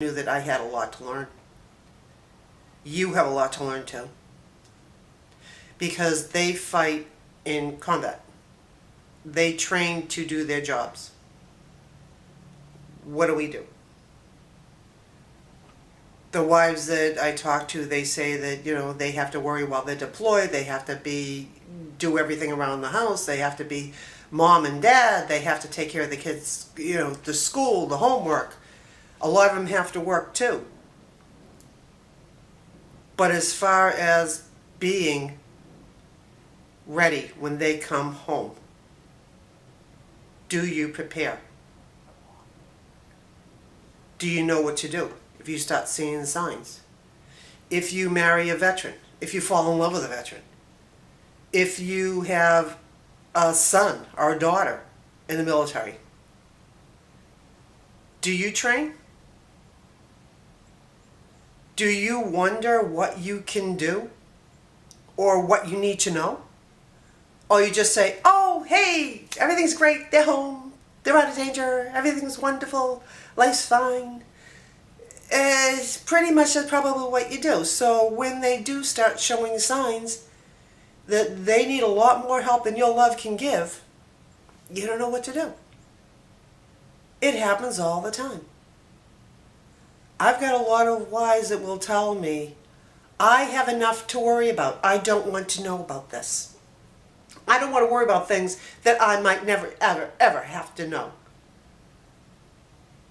knew that I had a lot to learn. You have a lot to learn too. Because they fight in combat. They train to do their jobs. What do? The wives that I talk to, they say that, they have to worry while they're deployed. They have to do everything around the house. They have to be mom and dad. They have to take care of the kids, the school, the homework. A lot of them have to work too. But as far as being ready when they come home, do you prepare? Do you know what to do if you start seeing signs? If you marry a veteran, if you fall in love with a veteran, if you have a son or a daughter in the military, do you train? Do you wonder what you can do or what you need to know? Or you just say, oh, hey, everything's great, they're home, they're out of danger, everything's wonderful, life's fine. It's pretty much that's probably what you do. So when they do start showing signs that they need a lot more help than your love can give, you don't know what to do. It happens all the time. I've got a lot of wives that will tell me, I have enough to worry about. I don't want to know about this. I don't want to worry about things that I might never, ever, ever have to know.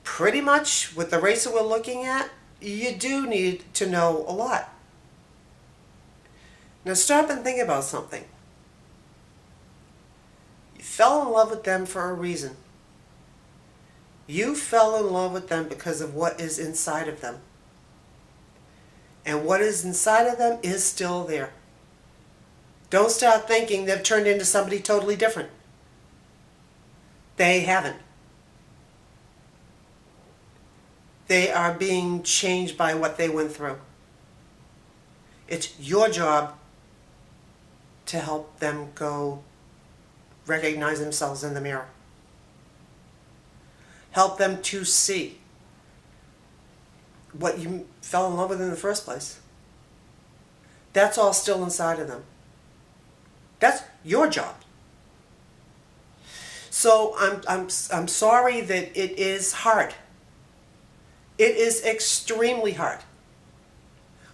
Pretty much with the race that we're looking at, you do need to know a lot. Now stop and think about something. You fell in love with them for a reason. You fell in love with them because of what is inside of them. And what is inside of them is still there. Don't start thinking they've turned into somebody totally different. They haven't. They are being changed by what they went through. It's your job to help them go recognize themselves in the mirror. Help them to see what you fell in love with in the first place. That's all still inside of them. That's your job. So I'm sorry that it is hard. It is extremely hard.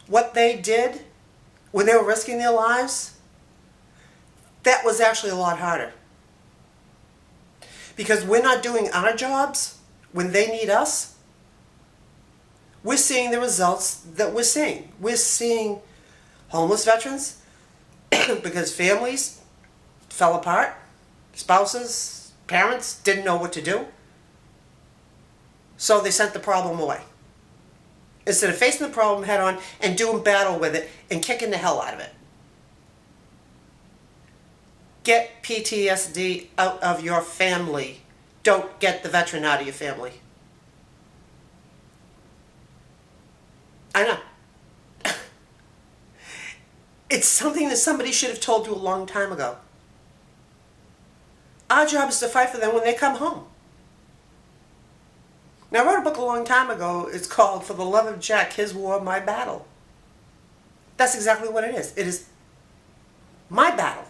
What they did when they were risking their lives, that was actually a lot harder. Because we're not doing our jobs when they need us. We're seeing the results that we're seeing. We're seeing homeless veterans because families fell apart, spouses, parents didn't know what to do. So they sent the problem away. Instead of facing the problem head on and doing battle with it and kicking the hell out of it. Get PTSD out of your family. Don't get the veteran out of your family. I know. It's something that somebody should have told you a long time ago. Our job is to fight for them when they come home. Now, I wrote a book a long time ago. It's called For the Love of Jack, His War, My Battle. That's exactly what it is. It is my battle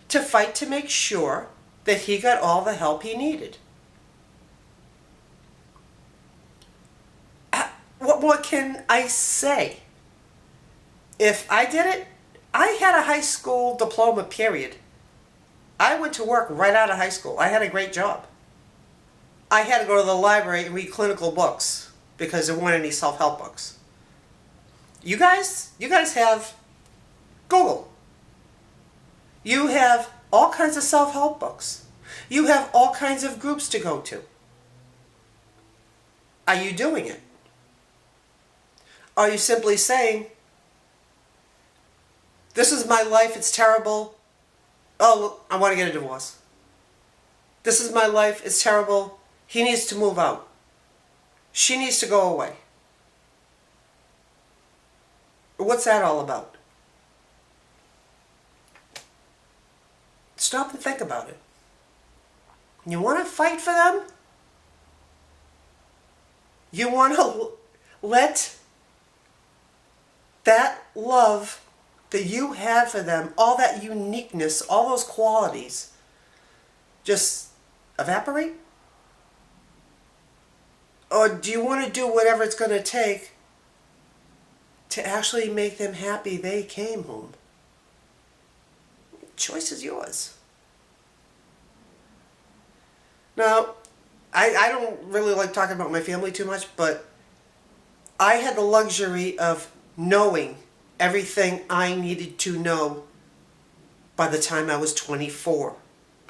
to fight to make sure that he got all the help he needed. What more can I say? If I did it, I had a high school diploma, period. I went to work right out of high school. I had a great job. I had to go to the library and read clinical books because there weren't any self-help books. You guys have Google. You have all kinds of self-help books. You have all kinds of groups to go to. Are you doing it? Are you simply saying, this is my life, it's terrible. Oh, I want to get a divorce. This is my life, it's terrible. He needs to move out. She needs to go away. What's that all about? Stop and think about it. You want to fight for them? You want to let that love that you had for them, all that uniqueness, all those qualities, just evaporate? Or do you want to do whatever it's going to take to actually make them happy they came home? The choice is yours. Now, I don't really like talking about my family too much, but I had the luxury of knowing everything I needed to know by the time I was 24.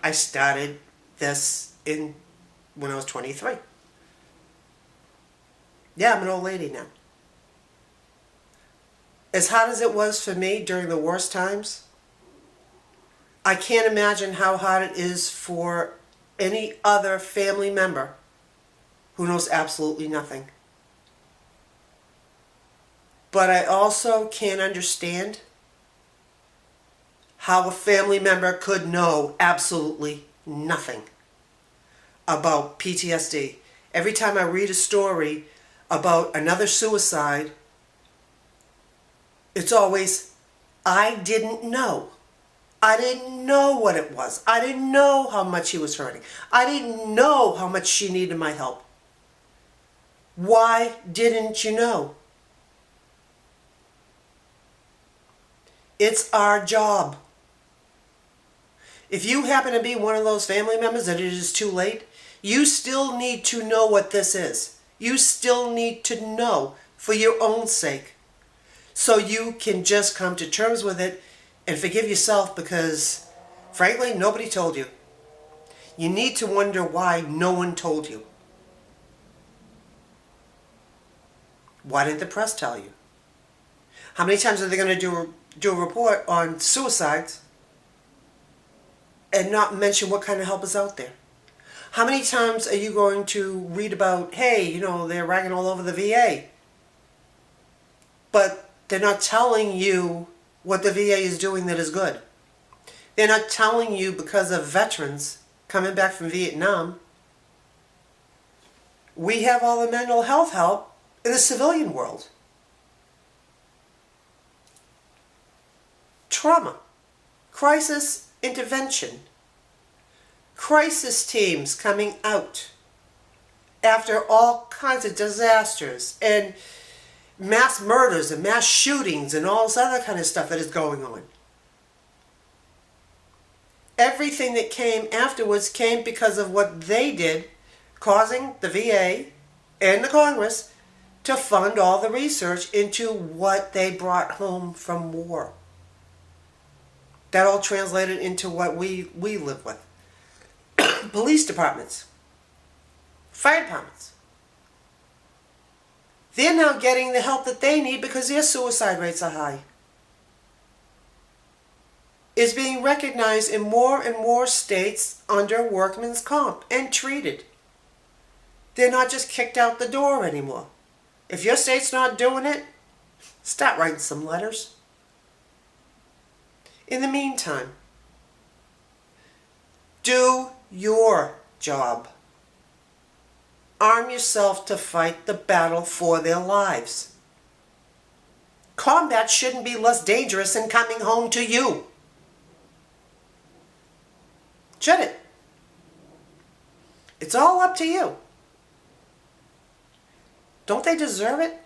I started this when I was 23. Yeah, I'm an old lady now. As hard as it was for me during the worst times, I can't imagine how hard it is for any other family member who knows absolutely nothing. But I also can't understand how a family member could know absolutely nothing about PTSD. Every time I read a story about another suicide, it's always, I didn't know. I didn't know what it was. I didn't know how much he was hurting. I didn't know how much she needed my help. Why didn't you know? It's our job. If you happen to be one of those family members that it is too late, you still need to know what this is. You still need to know for your own sake, so you can just come to terms with it and forgive yourself, because, frankly, nobody told you. You need to wonder why no one told you. Why didn't the press tell you? How many times are they going to do a report on suicides and not mention what kind of help is out there? How many times are you going to read about, hey, they're ragging all over the VA, but they're not telling you what the VA is doing that is good? They're not telling you, because of veterans coming back from Vietnam, we have all the mental health help in the civilian world. Trauma, crisis intervention, crisis teams coming out after all kinds of disasters and mass murders and mass shootings and all this other kind of stuff that is going on. Everything that came afterwards came because of what they did, causing the VA and the Congress to fund all the research into what they brought home from war. That all translated into what we live with. Police departments, fire departments. They're now getting the help that they need because their suicide rates are high. It's being recognized in more and more states under workman's comp and treated. They're not just kicked out the door anymore. If your state's not doing it, start writing some letters. In the meantime, do your job. Arm yourself to fight the battle for their lives. Combat shouldn't be less dangerous than coming home to you. Should it? It's all up to you. Don't they deserve it?